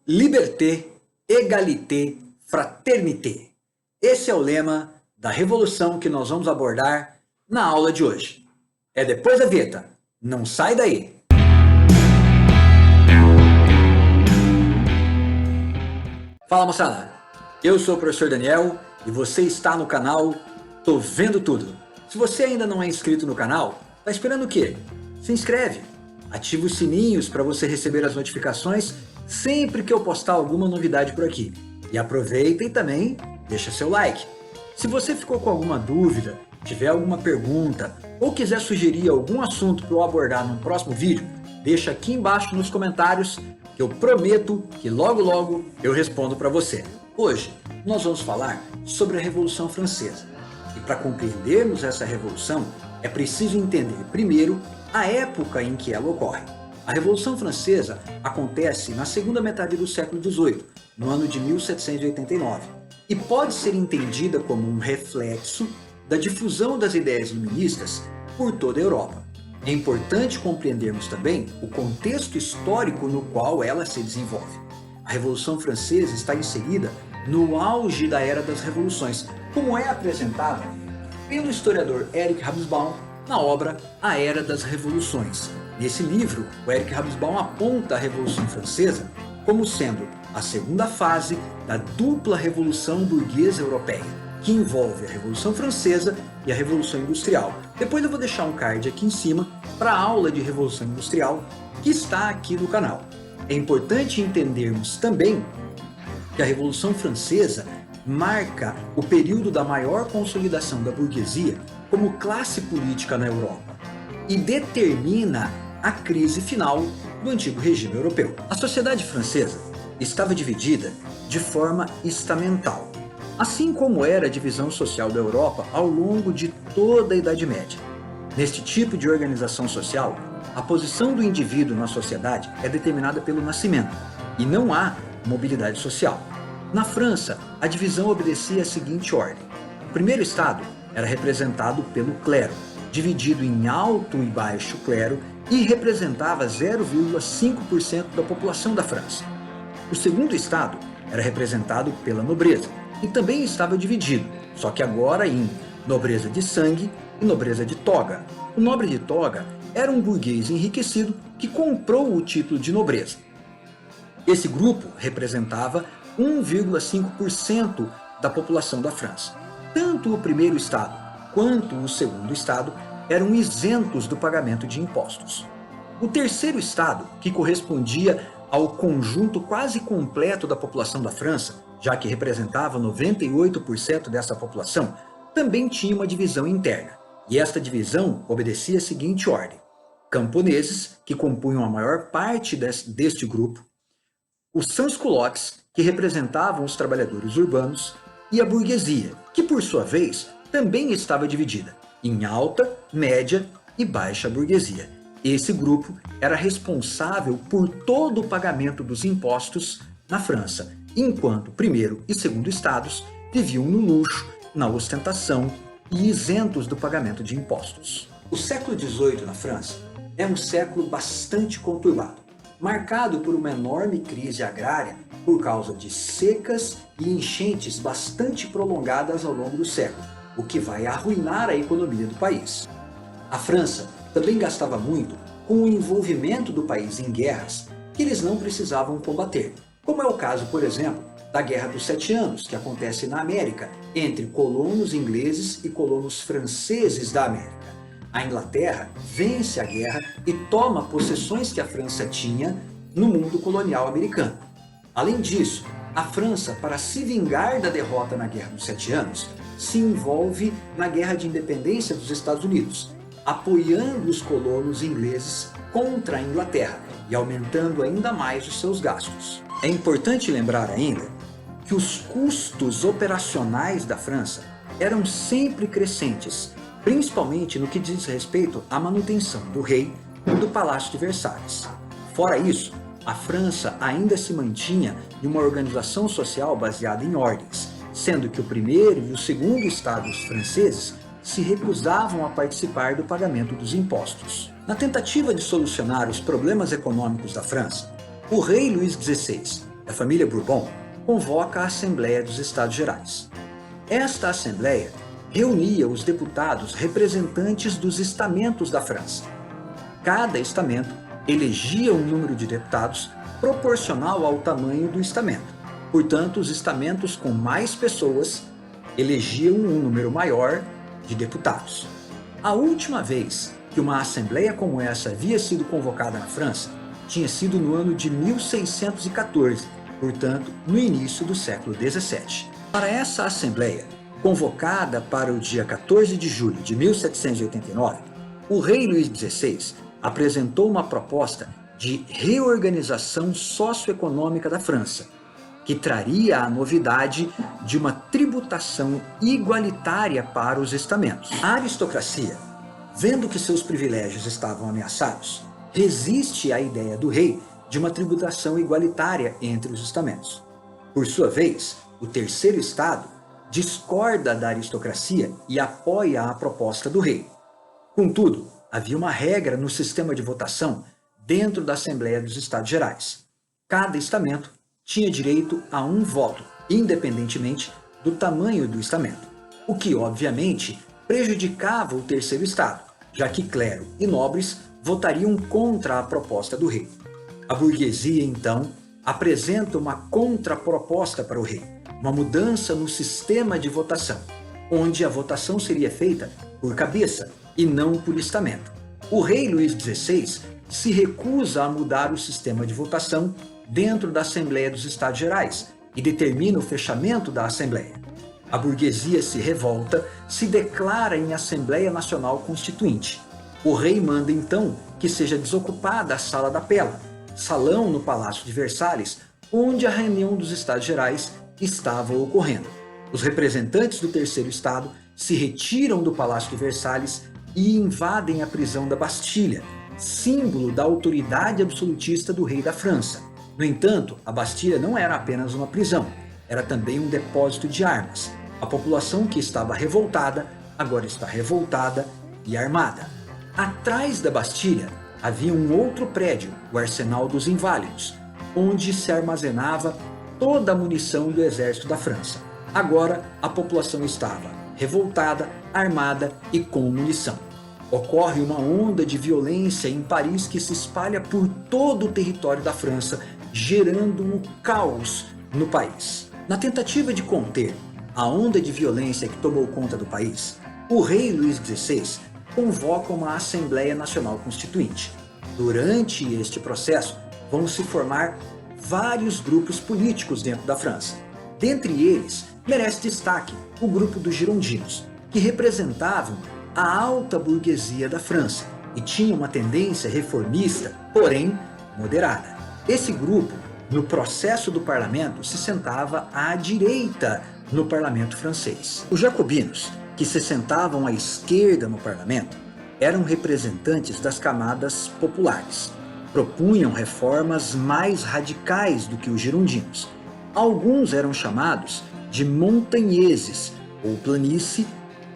Liberté, égalité, fraternité. Esse é o lema da revolução que nós vamos abordar na aula de hoje. É depois da vinheta. Não sai daí! Fala moçada, eu sou o professor Daniel e você está no canal Tô Vendo Tudo. Se você ainda não é inscrito no canal, tá esperando o quê? Se inscreve, ativa os sininhos para você receber as notificações sempre que eu postar alguma novidade por aqui. E aproveita e também deixa seu like. Se você ficou com alguma dúvida, tiver alguma pergunta ou quiser sugerir algum assunto para eu abordar no próximo vídeo, deixa aqui embaixo nos comentários que eu prometo que logo eu respondo para você. Hoje nós vamos falar sobre a Revolução Francesa. E para compreendermos essa revolução, é preciso entender primeiro a época em que ela ocorre. A Revolução Francesa acontece na segunda metade do século XVIII, no ano de 1789, e pode ser entendida como um reflexo da difusão das ideias iluministas por toda a Europa. É importante compreendermos também o contexto histórico no qual ela se desenvolve. A Revolução Francesa está inserida no auge da Era das Revoluções, como é apresentada pelo historiador Eric Hobsbawm na obra A Era das Revoluções. Nesse livro, o Eric Hobsbawm aponta a Revolução Francesa como sendo a segunda fase da dupla Revolução Burguesa Europeia, que envolve a Revolução Francesa e a Revolução Industrial. Depois eu vou deixar um card aqui em cima para a aula de Revolução Industrial que está aqui no canal. É importante entendermos também que a Revolução Francesa marca o período da maior consolidação da burguesia como classe política na Europa e determina a crise final do antigo regime europeu. A sociedade francesa estava dividida de forma estamental, assim como era a divisão social da Europa ao longo de toda a Idade Média. Neste tipo de organização social, a posição do indivíduo na sociedade é determinada pelo nascimento e não há mobilidade social. Na França, a divisão obedecia à seguinte ordem. O primeiro estado era representado pelo clero, dividido em alto e baixo clero, e representava 0,5% da população da França. O segundo estado era representado pela nobreza, e também estava dividido, só que agora em nobreza de sangue e nobreza de toga. O nobre de toga era um burguês enriquecido que comprou o título de nobreza. Esse grupo representava 1,5% da população da França. Tanto o primeiro estado quanto o segundo estado eram isentos do pagamento de impostos. O terceiro estado, que correspondia ao conjunto quase completo da população da França, já que representava 98% dessa população, também tinha uma divisão interna. E esta divisão obedecia à seguinte ordem: camponeses, que compunham a maior parte deste grupo, os sans-culottes, que representavam os trabalhadores urbanos, e a burguesia, que por sua vez também estava dividida em alta, média e baixa burguesia. Esse grupo era responsável por todo o pagamento dos impostos na França, enquanto o primeiro e segundo estados viviam no luxo, na ostentação e isentos do pagamento de impostos. O século XVIII na França é um século bastante conturbado, marcado por uma enorme crise agrária por causa de secas e enchentes bastante prolongadas ao longo do século, o que vai arruinar a economia do país. A França também gastava muito com o envolvimento do país em guerras que eles não precisavam combater, como é o caso, por exemplo, da Guerra dos 7 Anos, que acontece na América, entre colonos ingleses e colonos franceses da América. A Inglaterra vence a guerra e toma possessões que a França tinha no mundo colonial americano. Além disso, a França, para se vingar da derrota na Guerra dos 7 Anos, se envolve na Guerra de Independência dos Estados Unidos, apoiando os colonos ingleses contra a Inglaterra e aumentando ainda mais os seus gastos. É importante lembrar ainda que os custos operacionais da França eram sempre crescentes, principalmente no que diz respeito à manutenção do rei e do Palácio de Versalhes. Fora isso, a França ainda se mantinha em uma organização social baseada em ordens, sendo que o primeiro e o segundo estados franceses se recusavam a participar do pagamento dos impostos. Na tentativa de solucionar os problemas econômicos da França, o rei Luís XVI família Bourbon convoca a Assembleia dos Estados Gerais. Esta Assembleia reunia os deputados representantes dos estamentos da França. Cada estamento elegia um número de deputados proporcional ao tamanho do estamento. Portanto, os estamentos com mais pessoas elegiam um número maior de deputados. A última vez que uma assembleia como essa havia sido convocada na França tinha sido no ano de 1614, portanto, no início do século XVII. Para essa assembleia, convocada para o dia 14 de julho de 1789, o rei Luís XVI apresentou uma proposta de reorganização socioeconômica da França, que traria a novidade de uma tributação igualitária para os estamentos. A aristocracia, vendo que seus privilégios estavam ameaçados, resiste à ideia do rei de uma tributação igualitária entre os estamentos. Por sua vez, o terceiro estado discorda da aristocracia e apoia a proposta do rei. Contudo, havia uma regra no sistema de votação dentro da Assembleia dos Estados Gerais. Cada estamento tinha direito a um voto, independentemente do tamanho do estamento, o que, obviamente, prejudicava o terceiro estado, já que clero e nobres votariam contra a proposta do rei. A burguesia, então, apresenta uma contraproposta para o rei, uma mudança no sistema de votação, onde a votação seria feita por cabeça e não por estamento. O rei Luís XVI se recusa a mudar o sistema de votação dentro da Assembleia dos Estados Gerais e determina o fechamento da Assembleia. A burguesia se revolta, se declara em Assembleia Nacional Constituinte. O rei manda então que seja desocupada a Sala da Pela, salão no Palácio de Versalhes, onde a reunião dos Estados Gerais estava ocorrendo. Os representantes do terceiro estado se retiram do Palácio de Versalhes e invadem a prisão da Bastilha, símbolo da autoridade absolutista do rei da França. No entanto, a Bastilha não era apenas uma prisão, era também um depósito de armas. A população que estava revoltada, agora está revoltada e armada. Atrás da Bastilha havia um outro prédio, o Arsenal dos Inválidos, onde se armazenava toda a munição do exército da França. Agora, a população estava revoltada, armada e com munição. Ocorre uma onda de violência em Paris que se espalha por todo o território da França, gerando um caos no país. Na tentativa de conter a onda de violência que tomou conta do país, o rei Luís XVI convoca uma Assembleia Nacional Constituinte. Durante este processo, vão se formar vários grupos políticos dentro da França. Dentre eles, merece destaque o grupo dos girondinos, que representavam a alta burguesia da França e tinham uma tendência reformista, porém moderada. Esse grupo, no processo do parlamento, se sentava à direita no parlamento francês. Os jacobinos, que se sentavam à esquerda no parlamento, eram representantes das camadas populares. Propunham reformas mais radicais do que os girondinos. Alguns eram chamados de montanheses, ou planície,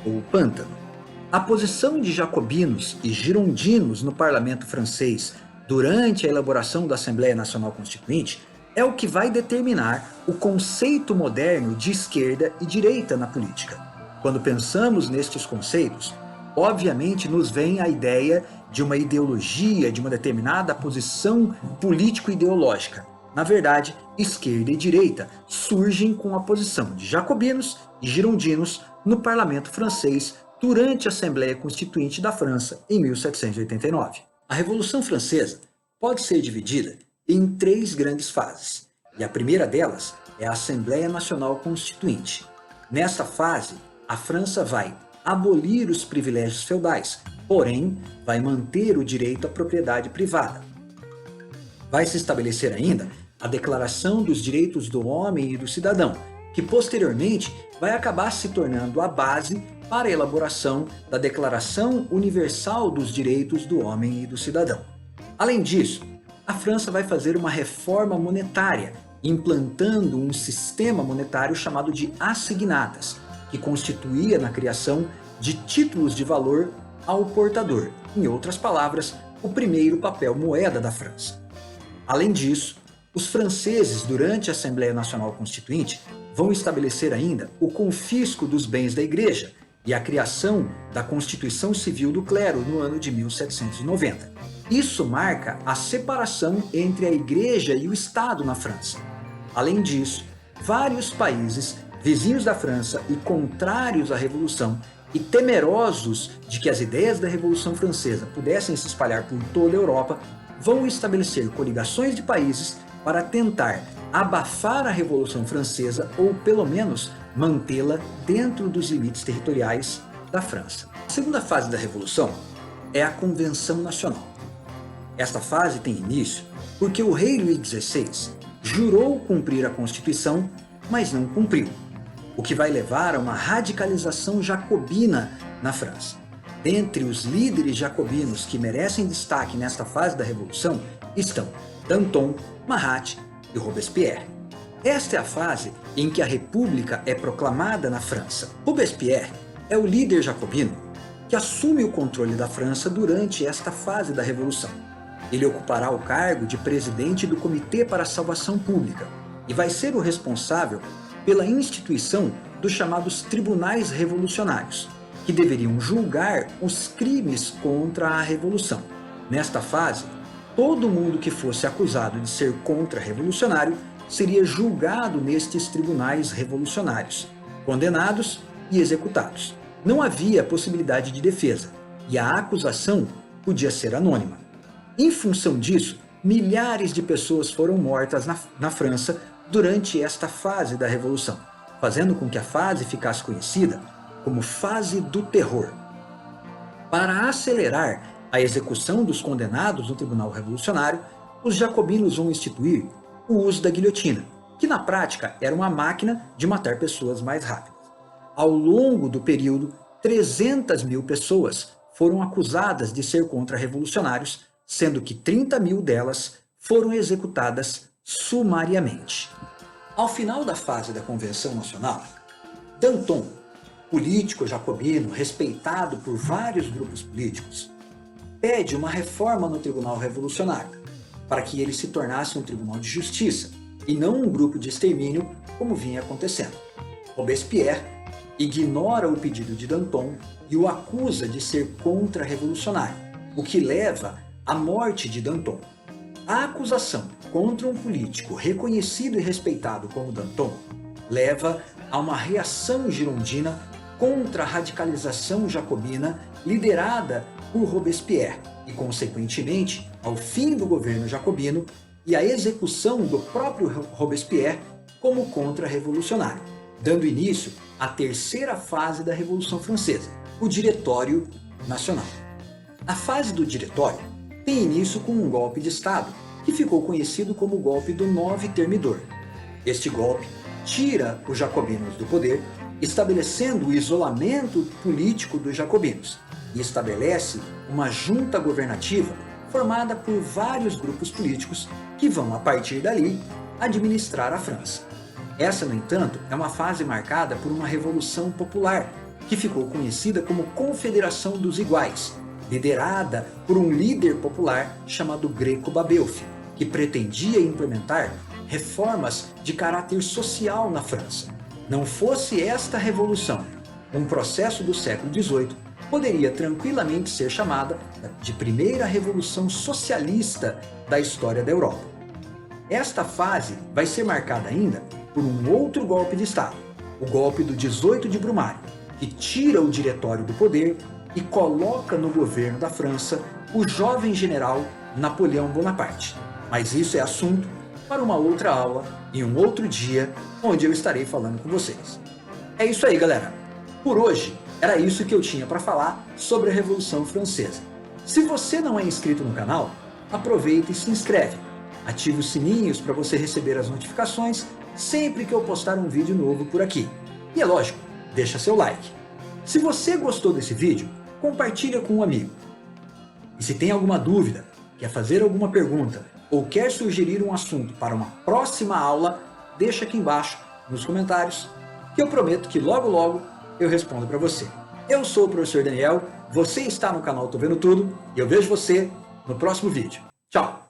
ou pântano. A posição de jacobinos e girondinos no parlamento francês durante a elaboração da Assembleia Nacional Constituinte é o que vai determinar o conceito moderno de esquerda e direita na política. Quando pensamos nestes conceitos, obviamente nos vem a ideia de uma ideologia, de uma determinada posição político-ideológica. Na verdade, esquerda e direita surgem com a posição de jacobinos e girondinos no parlamento francês durante a Assembleia Constituinte da França em 1789. A Revolução Francesa pode ser dividida em 3 grandes fases, e a primeira delas é a Assembleia Nacional Constituinte. Nessa fase, a França vai abolir os privilégios feudais, porém vai manter o direito à propriedade privada. Vai se estabelecer ainda a Declaração dos Direitos do Homem e do Cidadão, que posteriormente vai acabar se tornando a base para a elaboração da Declaração Universal dos Direitos do Homem e do Cidadão. Além disso, a França vai fazer uma reforma monetária, implantando um sistema monetário chamado de assignats, que constituía na criação de títulos de valor ao portador, em outras palavras, o primeiro papel moeda da França. Além disso, Os franceses, durante a Assembleia Nacional Constituinte, vão estabelecer ainda o confisco dos bens da Igreja e a criação da Constituição Civil do Clero no ano de 1790. Isso marca a separação entre a Igreja e o Estado na França. Além disso, vários países vizinhos da França e contrários à Revolução e temerosos de que as ideias da Revolução Francesa pudessem se espalhar por toda a Europa, vão estabelecer coligações de países para tentar abafar a Revolução Francesa ou, pelo menos, mantê-la dentro dos limites territoriais da França. A segunda fase da Revolução é a Convenção Nacional. Esta fase tem início porque o rei Luís XVI jurou cumprir a Constituição, mas não cumpriu, o que vai levar a uma radicalização jacobina na França. Dentre os líderes jacobinos que merecem destaque nesta fase da Revolução estão Danton, Marat e Robespierre. Esta é a fase em que a República é proclamada na França. Robespierre é o líder jacobino que assume o controle da França durante esta fase da Revolução. Ele ocupará o cargo de presidente do Comitê para a Salvação Pública e vai ser o responsável pela instituição dos chamados Tribunais Revolucionários, que deveriam julgar os crimes contra a Revolução. Nesta fase, todo mundo que fosse acusado de ser contra-revolucionário seria julgado nestes tribunais revolucionários, condenados e executados. Não havia possibilidade de defesa e a acusação podia ser anônima. Em função disso, milhares de pessoas foram mortas na França durante esta fase da Revolução, fazendo com que a fase ficasse conhecida como fase do terror. Para acelerar a execução dos condenados no Tribunal Revolucionário, os jacobinos vão instituir o uso da guilhotina, que na prática era uma máquina de matar pessoas mais rápidas. Ao longo do período, 300 mil pessoas foram acusadas de ser contra-revolucionários, sendo que 30 mil delas foram executadas sumariamente. Ao final da fase da Convenção Nacional, Danton, político jacobino respeitado por vários grupos políticos, pede uma reforma no Tribunal Revolucionário, para que ele se tornasse um tribunal de justiça e não um grupo de extermínio como vinha acontecendo. Robespierre ignora o pedido de Danton e o acusa de ser contra-revolucionário, o que leva à morte de Danton. A acusação contra um político reconhecido e respeitado como Danton leva a uma reação girondina contra a radicalização jacobina liderada por Robespierre e, consequentemente, ao fim do governo jacobino e à execução do próprio Robespierre como contra-revolucionário, dando início à terceira fase da Revolução Francesa, o Diretório Nacional. A fase do Diretório tem início com um golpe de Estado, que ficou conhecido como o golpe do Nove Termidor. Este golpe tira os jacobinos do poder, estabelecendo o isolamento político dos jacobinos, e estabelece uma junta governativa formada por vários grupos políticos que vão, a partir dali, administrar a França. Essa, no entanto, é uma fase marcada por uma revolução popular, que ficou conhecida como Confederação dos Iguais, liderada por um líder popular chamado Greco-Babeuf, que pretendia implementar reformas de caráter social na França. Não fosse esta revolução um processo do século XVIII, poderia tranquilamente ser chamada de primeira revolução socialista da história da Europa. Esta fase vai ser marcada ainda por um outro golpe de Estado, o golpe do 18 de Brumário, que tira o diretório do poder e coloca no governo da França o jovem general Napoleão Bonaparte. Mas isso é assunto para uma outra aula, em um outro dia, onde eu estarei falando com vocês. É isso aí, galera. Por hoje, era isso que eu tinha para falar sobre a Revolução Francesa. Se você não é inscrito no canal, aproveita e se inscreve. Ative os sininhos para você receber as notificações sempre que eu postar um vídeo novo por aqui. E é lógico, deixa seu like. Se você gostou desse vídeo, compartilha com um amigo. E se tem alguma dúvida, quer fazer alguma pergunta ou quer sugerir um assunto para uma próxima aula, deixa aqui embaixo nos comentários, que eu prometo que logo logo eu respondo para você. Eu sou o professor Daniel, você está no canal Tô Vendo Tudo e eu vejo você no próximo vídeo. Tchau!